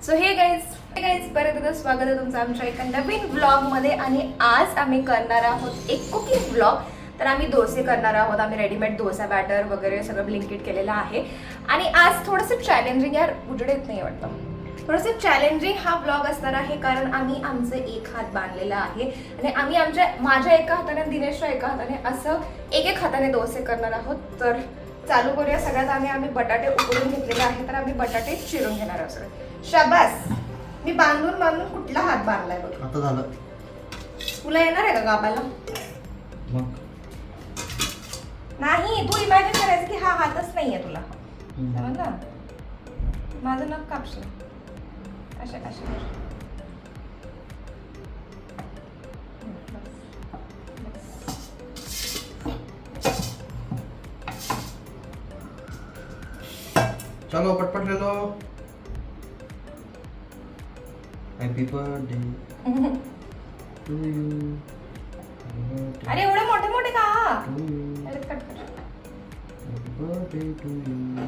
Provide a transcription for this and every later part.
So हे guys परत एकदा स्वागत आहे तुमचं आमच्या एका नवीन व्लॉगमध्ये. आणि आज आम्ही करणार आहोत एक कुकिंग व्लॉग. तर आम्ही डोसे करणार आहोत. आम्ही रेडीमेड डोसा बॅटर वगैरे सगळं ब्लिंकिट केलेलं आहे. आणि आज थोडंसं चॅलेंजिंग, यार उजेड येत नाही वाटतं, थोडंसं चॅलेंजिंग हा व्लॉग असणार आहे. कारण आम्ही आमचे एक हात बांधलेला आहे आणि आम्ही माझ्या एका हाताने दिनेशच्या एका हाताने असं एक हाताने डोसे करणार आहोत. तर चालू करूया. सगळ्यात आम्ही बटाटे उकडून घेतलेले आहे. तर आम्ही बटाटे चिरून घेणार आहोत. शाबास, मी बांधून कुठला हात बांधलाय बघ. आता झालं. तुला येणार आहे का गाबाला? नाही, तू इमॅजिन करायचं की हा हातच नाहीये तुला. ना माझं नख कापशील अशा अशा. चलो पटपट ले लो. Happy birthday to you. अरे एवढे मोठे मोठे का? Happy birthday to you.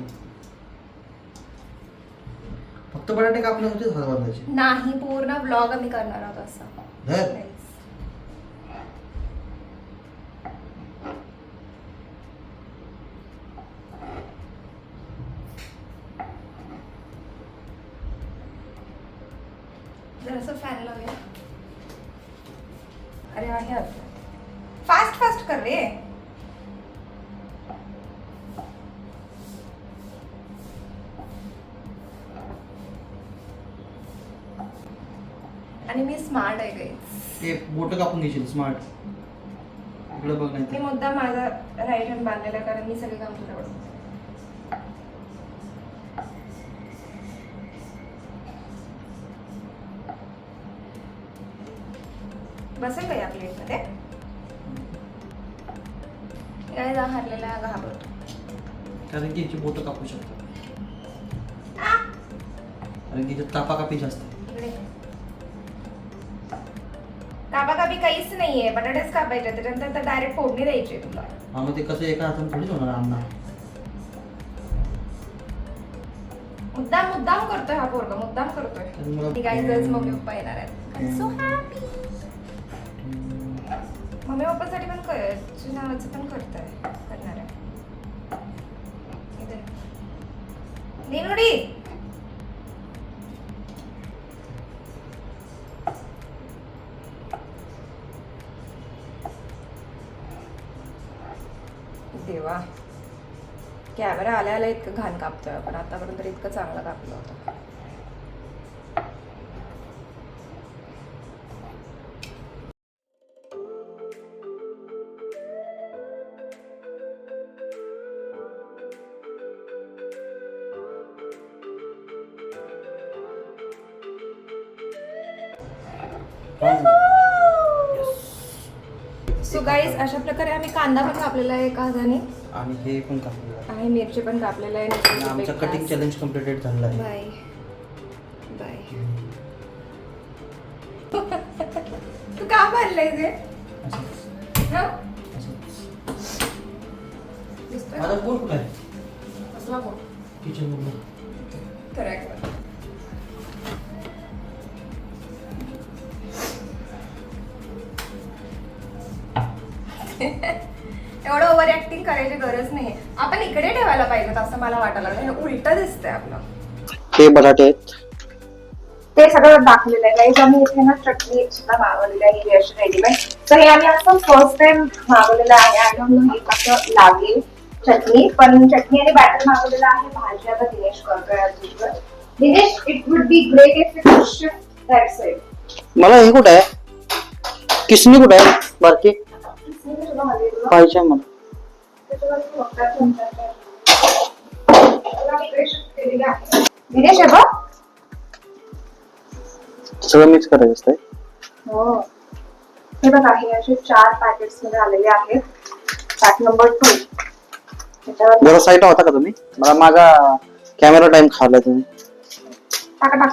फक्त बटाटे कापले होते हात बांधायचे नाही, पूर्ण व्लॉग आम्ही करणार आहोत असं. धर. जरासं फॅन लावूया. अरे आहे फास्ट फास्ट कर रे. आणि मी स्मार्ट आहे गाईज. ते बोट कापून घेशील स्मार्ट. इकडे बघ नाही मी मुद्दा माझा राईट हँड बांधलेला कारण मी सगळे काम तुझ्याकडून. बसेल का या प्लेटमध्ये? काय हरलेला घाबरतो कारण की याची बोट कापू शकतात. कारण की कापाकापी जास्त. कापाकापी काहीच नाहीये, बटाटेच कापायचे, त्याच्यानंतर डायरेक्ट फोडणी द्यायची तुला. हा मग ते कसं एका हाताने थोडीच होणार अण्णा. मुद्दाम करतोय हा पोरगा, मुद्दाम करतोय. गाईज मम्मी पप्पा येणार आहेत. So happy. मम्मी पप्पासाठी पण नावाचं पण करणार आहे. निनुडी देवा, कॅमेरा आल्या इतकं घाण कापतोय आपण. आतापर्यंत इतकं चांगलं कापलं होतं. सो गाईज अशा प्रकारे आम्ही कांदा पण कापलेला आहे एका हाताने आणि हे पण कापलेलं आहे. मिरची पण कापलेलं आहे. आमचं कटिंग चॅलेंज कम्प्लीटेड झालं आहे. Bye bye. तू का भरलंय ते? माझा बोट कुठे आहे? कसला बोट? किचन मध्ये. करेक्ट. एवढं ओव्हर ऍक्टिंग करायची गरज नाही. आपण इकडे ठेवायला पाहिजे असं मला वाटायला लागलं. उलट दिसतंय आपलं. हे बटाटे आहेत, ते सगळं दाखवलेलं आहे गाईज. आम्ही इथे ना चटणी सुद्धा मागवलेली आहे अशी रेडीमेड. तर हे आम्ही असं फर्स्ट टाइम मागवलेलं आहे. आणि हे कसं लागेल चटणी, पण चटणी आणि बॅटर मागवलेलं आहे. भाजी आता दिनेश करतोय. Dinesh, it would be great if you shift that side. मला हे कुठे आहे? किसनी कुठे आहे? बारकी पाहिजे मला. दिनेश आहे बघ. सगळं मिक्स करायचं असतंय. हो, हे बघा, हे असे 4 पॅकेट्स मध्ये आलेले आहेत. Pack number 2. जरा साईड होता का तुम्ही? मला माझा कॅमेरा टाइम खाल्ला तुम्ही. टाका.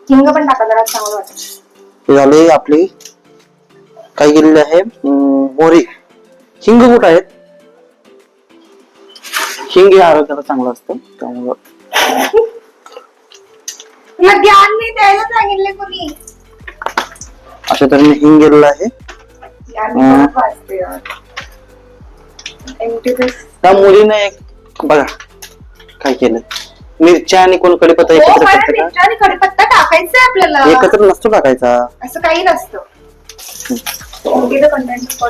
हिंग पण टाका जरा, चांगलं वाटतं. हे झाले आपली काय केलेली आहे. मोहरी, हिंग कुठं आहेत? हिंग हे आरोग्याला चांगलं असतं त्यामुळं तुला ज्ञान नाही द्यायला सांगितले कोणी. अशा तऱ्हेने हिंग गेलेलं आहे. ज्ञान मी परत वाचते यार. त्या मुलीने एक बघा काय केलं, मिरच्या आणि कोण कडीपत्ता हो, एकत्र मला करतं का? मिरच्या आणि कढीपत्ता टाकायचा आपल्याला. एकत्र नसतो टाकायचा. असं काही नसतं. कंटेंट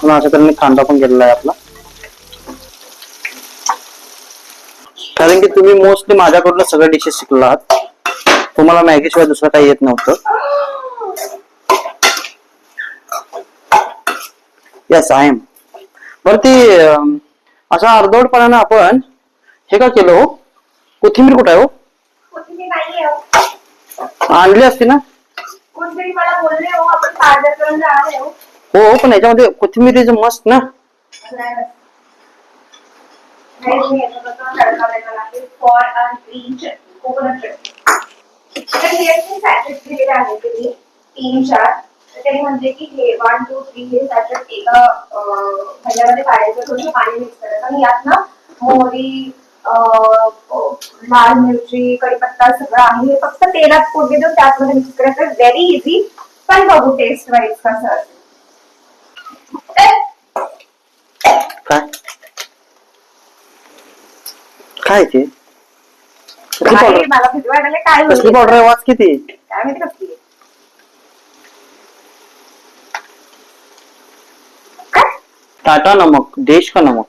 अशा तऱ्हेने कांदा पण गेलेला आहे आपला. कारण की तुम्ही मोस्टली माझ्याकडून सगळ्या डिशेस शिकला आहात. तुम्हाला मॅगी शिवाय दुसरं काही येत नव्हतं. Yes I am. बरं ती अशा अर्धवटपणानं आपण हे का केलं हो? कोथिंबीर कुठे आहे हो? कोथिंबीर नाहीये. आणली असती ना. कोणतरी मला बोलले हो आपण बाजार करून जाणार आहे हो. हो पण याच्यामध्ये कोथिंबीर इज मस्ट ना. For a green chutney, coconut chutney. Sachet दिलेले आहे तुम्ही 3-4. तर त्यांनी म्हणते की हे 1, 2, 3 हे सॅचेट एका ह्याच्यामध्ये काढायचं, थोडं पाणी मिक्स करायचं आणि यात ना मोहरी, लाल मिरची, कढीपत्ता सगळं आहे. हे फक्त तेलात फोडणी देऊन त्यामध्ये मिक्स करायचं. Very easy. पण बघू टेस्ट वाईज कसं असेल. काय काय ते कसली पावडर? मला भीती वाटायला काय कसली पावडर आहे? वाच किती? काय माहिती कसली आहे. टाटा नमक, देश का नमक.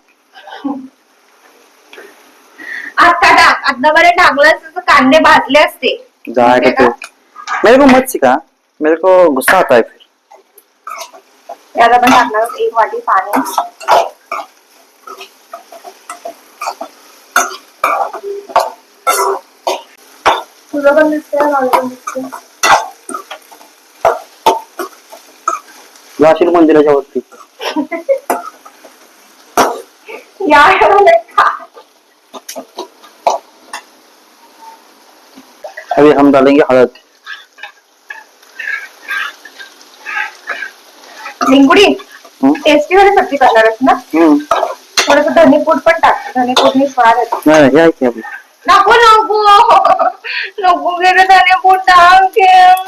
आता टाक, आता बरे टाकलं असतं तर कांदे भाजले असते. जाएगा तो. मेरे को मत सिखा, मेरे को गुस्सा आता है फिर. यात आपण टाकणार आहोत 1 वाटी पाणी. तुझं पण दिसतंय, माझं पण दिसतंय. जाशील मंदिराच्या वरती. अभी हम डालेंगे हळद. लिंगुडी टेस्टी वाली सब्जी करणार ना. थोडस धनेपूड पण टाक, धनेपूडनी स्वाद येतो. नाही हे आहे की आपलं. नको नको नको गेलं धनेपूड टाक.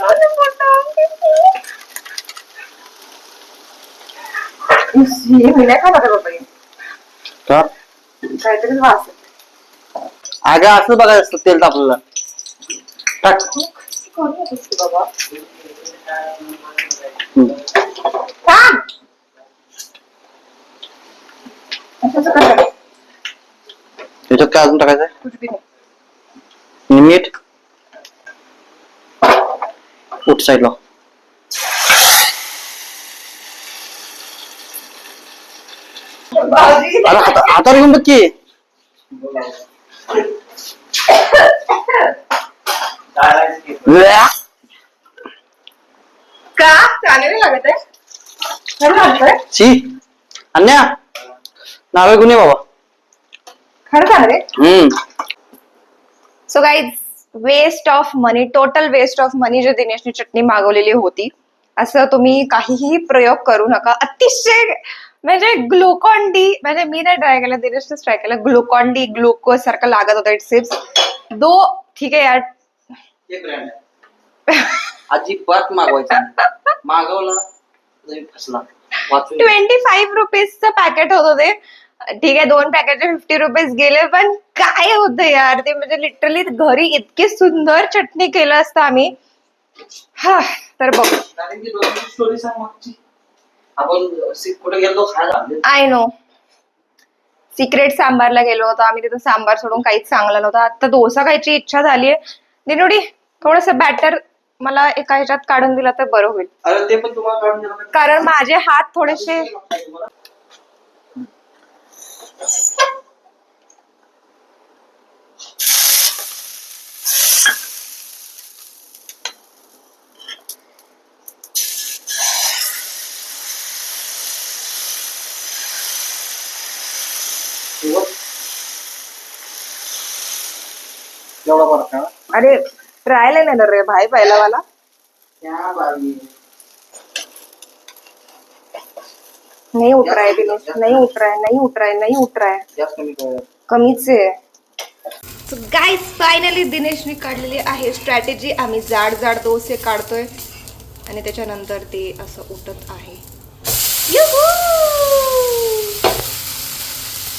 धनेपूड टाक. मी नाही खाणार बाबा हे. का? काहीतरी वास येतो. अगं असं बघायचं असतं तेल तापलेलं. टाक. कोणी येते बाबा? थांब. असं कसं? याच्यात काय अजून टाकायचंय? कुछ भी नाही. मीठ. उठ साईडला. अरे हातावर घेऊन बघ की. का चालेल लागत आहे. खरं लागतंय. शी अन्या नारळ घेऊन ये बाबा. खरं चालेल. So guys, waste of money, total waste of money जे दिनेशनी चटणी मागवलेली होती. असं तुम्ही काहीही प्रयोग करू नका. अतिशय म्हणजे ग्लुकॉन डी, म्हणजे मी नाही ट्राय केलं, दिनेशनेच ट्राय केलं. ग्लुकॉन डी ग्लुकोज सारखं लागत होतं. इट सिप्स दो ठीक आहे यार. अजिबात मागवायचं मागवला फसला. 25 रुपीजचं पॅकेट होतं ते. ठीक आहे 2 पॅकेटचे 50 रुपीज गेले, पण काय होतं यार ते, म्हणजे लिटरली घरी इतकी सुंदर चटणी केलं असतं आम्ही. हा तर बघ, स्टोरी सांग मागची. आपण कुठे गेलो खायला. आय नो सिक्रेट सांबारला गेलो होतो आम्ही. तिथं सांबार सोडून काहीच चांगलं नव्हतं. आता डोसा खायची इच्छा झालीये. दिनुडी थोडस बॅटर मला एका ह्याच्यात काढून दिला तर बरं होईल. अरे ते पण तुम्हाला काढून दिलं. कारण माझे हात थोडेसे एवढा फरक आहे ना? अरे ट्रायल नाही रे भाई पहिला वाला क्या बाई. नहीं उठ रहा है दिनेश, नहीं उठ रहा है, नहीं उठ रहा है, नहीं उठ रहा है, जास्त कमी कर. कमीच आहे. सो गाईज फायनली दिनेशने काढलेली आहे स्ट्रॅटेजी. आम्ही जाड जाड डोसे काढतोय आणि त्याच्यानंतर ते असं उठत आहे.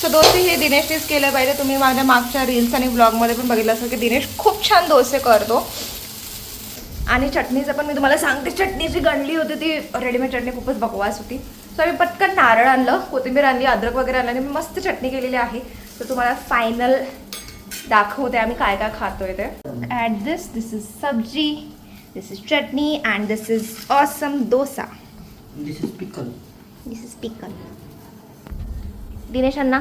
सो डोसे हे दिनेशनेच केलं पाहिजे. तुम्ही माझ्या मागच्या रील्स आणि ब्लॉगमध्ये पण बघितलं असेल की दिनेश खूप छान डोसे करतो. आणि चटणीचं पण मी तुम्हाला सांगते, चटणी जी गणली होती ती रेडीमेड चटणी खूपच बकवास होती. सो आम्ही पटकन नारळ आणलं, कोथिंबीर आणली, अद्रक वगैरे आणलं आणि मी मस्त चटणी केलेली आहे. तर तुम्हाला फायनल दाखवते आम्ही काय काय खातोय ते. At this is sabzi, this is chutney and this is awesome dosa. This is pickle. This is pickle. Dinesh Anna